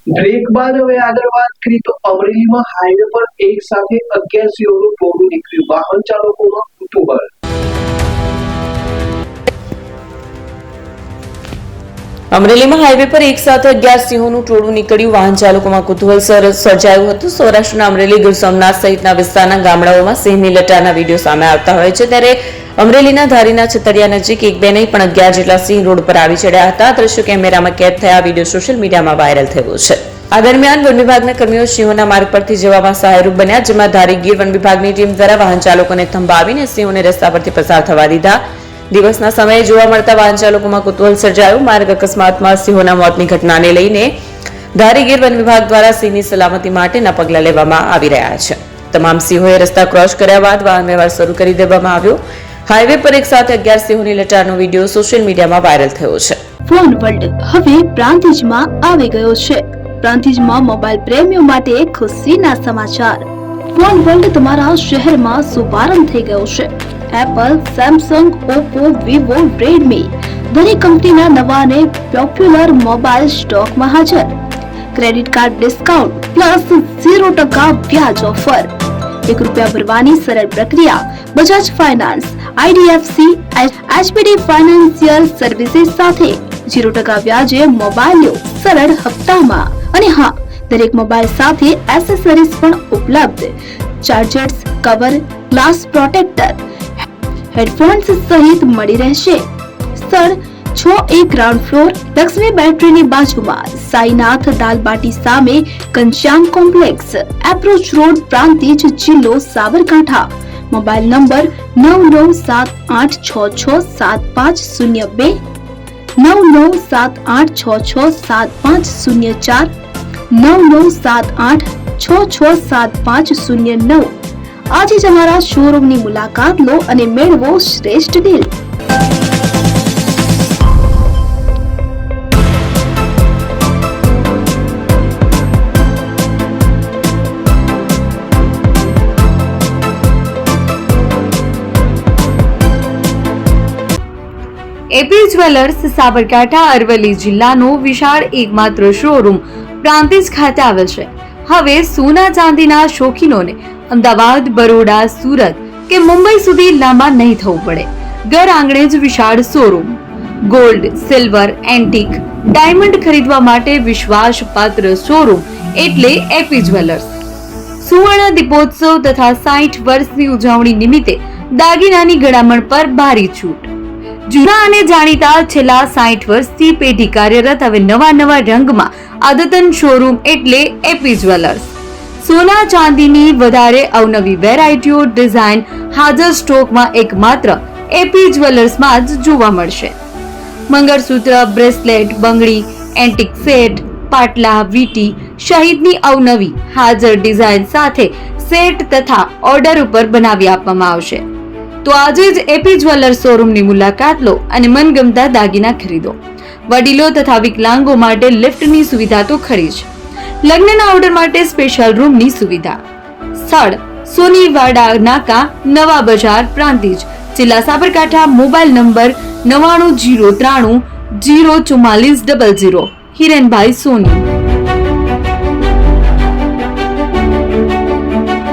Break બાદ હવે આગળ વાત કરીએ તો અમરેલીમાં હાઈવે પર એક સાથે 11 સિંહોનું ટોળું નીકળ્યું, વાહન ચાલકોમાં કુતૂહલ। અમરેલીમાં હાઈવે પર એક સાથે 11 સિંહોનું ટોળું નીકળ્યું, વાહન ચાલકોમાં કુતૂહલ સર્જાયું હતું। સૌરાષ્ટ્રના અમરેલી, ગીર સોમનાથ સહિતના વિસ્તારના ગામડાઓમાં સિંહની લટારના વિડીયો સામે આવતા હોય છે, ત્યારે અમરેલીના ધારીના છતડિયા નજીક એક બે નહીં પણ 11 જેટલા સિંહ રોડ પર આવી ચડ્યા હતા। દ્રશ્યો કેમેરામાં કેદ થયા વિડીયો સોશિયલ મીડિયામાં વાયરલ થયો છે। આ દરમિયાન વન વિભાગના કર્મીઓ સિંહોના માર્ગ પરથી જવામાં સહાયરૂપ બન્યા, જેમાં ધારી ગીર વન વિભાગની ટીમ દ્વારા વાહન ચાલકોને થંભાવીને સિંહોને રસ્તા પરથી પસાર થવા દીધા। દિવસના સમયે જોવા મળતા વાહન ચાલકોમાં કુતૂહલ સર્જાયું। માર્ગ અકસ્માતમાં સિંહોના મોતની ઘટનાને લઈને ધારી ગીર વન વિભાગ દ્વારા સિંહની સલામતી માટેના પગલાં લેવામાં આવી રહ્યા છે। તમામ સિંહોએ રસ્તા ક્રોસ કર્યા બાદ વાહન વ્યવહાર શરૂ કરી દેવામાં આવ્યો। હાઈવે પર એક સાથે 11 સિંહોની લટારનો વિડીયો સોશિયલ મીડિયામાં વાયરલ થયો છે। ફોન વર્લ્ડ હવે પ્રાંતિજમાં આવી ગયો છે। પ્રાંતિજમાં મોબાઈલ પ્રેમીઓ માટે ખુશીના સમાચાર। ફોન વર્લ્ડ તમારા શહેરમાં શુભારંભ થઈ ગયો છે। Apple, Samsung, Oppo, Vivo, Redmi દરેક કંપનીના નવા અને પોપ્યુલર મોબાઈલ સ્ટોકમાં હાજર। ક્રેડિટ કાર્ડ ડિસ્કાઉન્ટ પ્લસ 0% વ્યાજ ઓફર, ₹1 ભરવાની સરળ પ્રક્રિયા। Bajaj finance, IDFC, HPD financial services સાથે 0% વ્યાજે મોબાઈલ લો સરળ હપ્તામાં। અને હા, દરેક મોબાઈલ સાથે એસેસરીઝ પણ ઉપલબ્ધ। Chargers, cover, glass protractor, headphones સહિત મળી રહેશે। સ્થળ 6A ગ્રાઉન્ડ ફ્લોર, લક્ષ્મી બેટરીની બાજુમાં, સાઈનાથ દાલબાટી સામે, Ghanshyam complex, approach road, Prantij, જિલ્લો સાબરકાંઠા। Mobile number 9978667502, 9978667504, 9978667509। આજે જ અમારા શોરૂમની મુલાકાત લો અને મેળવો શ્રેષ્ઠ deal. AP jewellers Sabarkantha Aravalli જિલ્લાનો વિશાળ એકમાત્ર શોરૂમ પ્રાંતિજ ખાતે આવેલ છે। હવે સોના ચાંદીના શોખીનોને અમદાવાદ, બરોડા, સુરત કે મુંબઈ સુધી લાંબા નહીં થવું પડે। ઘર આંગણે જ વિશાળ showroom. Gold, silver, antique, diamond ખરીદવા માટે વિશ્વાસપાત્ર શોરૂમ એટલે એપી જ્વેલર્સ। સુવર્ણ દીપોત્સવ તથા 60 વર્ષની ઉજવણી નિમિત્તે દાગીનાની ગળામણ પર ભારી છૂટ। જૂના અને જાણીતા છેલ્લા 60 વર્ષથી પેઢી કાર્યરત હવે નવા રંગમાં અદ્યતન શોરૂમ એટલે એપી જ્વેલર્સ। સોના ચાંદીની વધારે અવનવી વેરાયટીઓ, ડિઝાઇન હાજર સ્ટોકમાં એકમાત્ર એપી જ્વેલર્સમાં જ જોવા મળશે। મંગળસૂત્ર, બ્રેસલેટ, બંગડી, એન્ટિક સેટ, પાટલા, વીટી સહિતની અવનવી હાજર ડિઝાઇન સાથે સેટ તથા ઓર્ડર ઉપર બનાવી આપવામાં આવશે। તો આજે જ એપી જ્વેલર્સ શોરૂમની મુલાકાત લો અને મનગમતા દાગીના ખરીદો। વડીલો તથા વિકલાંગો માટે લિફ્ટની સુવિધા તો ખરી જ, લગ્નના ઓર્ડર માટે સ્પેશિયલ રૂમની સુવિધા। સ્થળ સોનીવાડા નાકા, નવા બજાર, પ્રાંતિજ, જિલ્લા સાબરકાંઠા। Mobile number 9903304400। હિરેનભાઈ સોની।